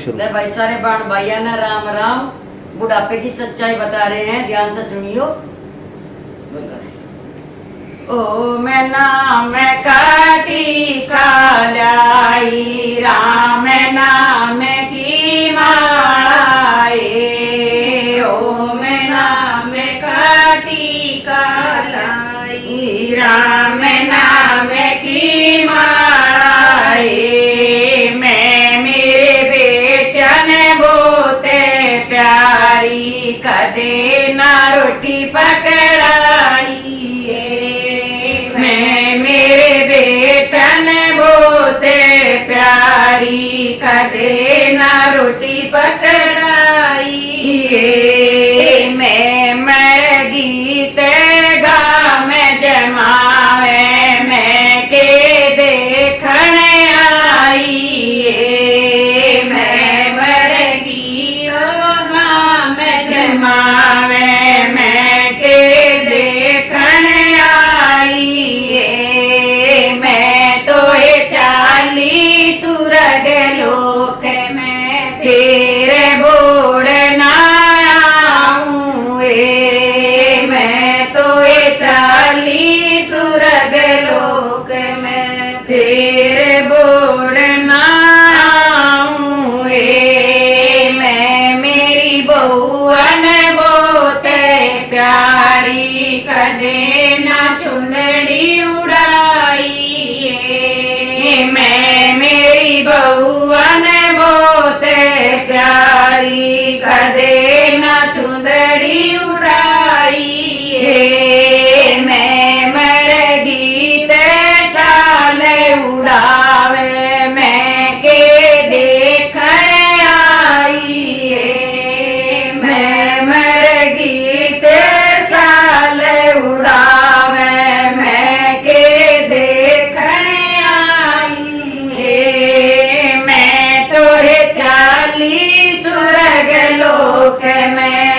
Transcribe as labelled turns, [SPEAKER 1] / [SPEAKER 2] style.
[SPEAKER 1] शुरू।
[SPEAKER 2] ले भाई सारे बाण भाइया ना राम राम, बुढ़ापे की सच्चाई बता रहे हैं, ध्यान से सुनियो। ओ मैं नाम काटी कालाई, राम नाम की माए। ओ मैं नाम काटी कालाई, राम नाम की माए। मैं मेरे बेटन बोते प्यारी, कदे ना रोटी पकड़ाई। मैं मेरे बेटन बोते प्यारी, कदे ना रोटी पकड़ाई। मैं मर गीत गा मैं जमावे, मैं के देखण आई। मैं मर गीत गा मैं जमावे, मैं के देखण आई। मैं तो ये चाली सुरग लोक में फिर बोड़ना आऊं। मैं तो ये चाली सुरग लोक में फिर बोड़ना आऊं। मैं मेरी बहुअन बोते प्यारी, कदे ना चुंदड़ी उड़ाई। मैं मेरी बहुअन बोते प्यारी, कदे ना चुंदड़ी उड़ाई। मैं मर गीत शाल उड़ावे, मैं के देखण आई। मैं मर गीत शाल उड़ावे, मैं के देखण आई। मैं तोरे चाली सुरग लोक में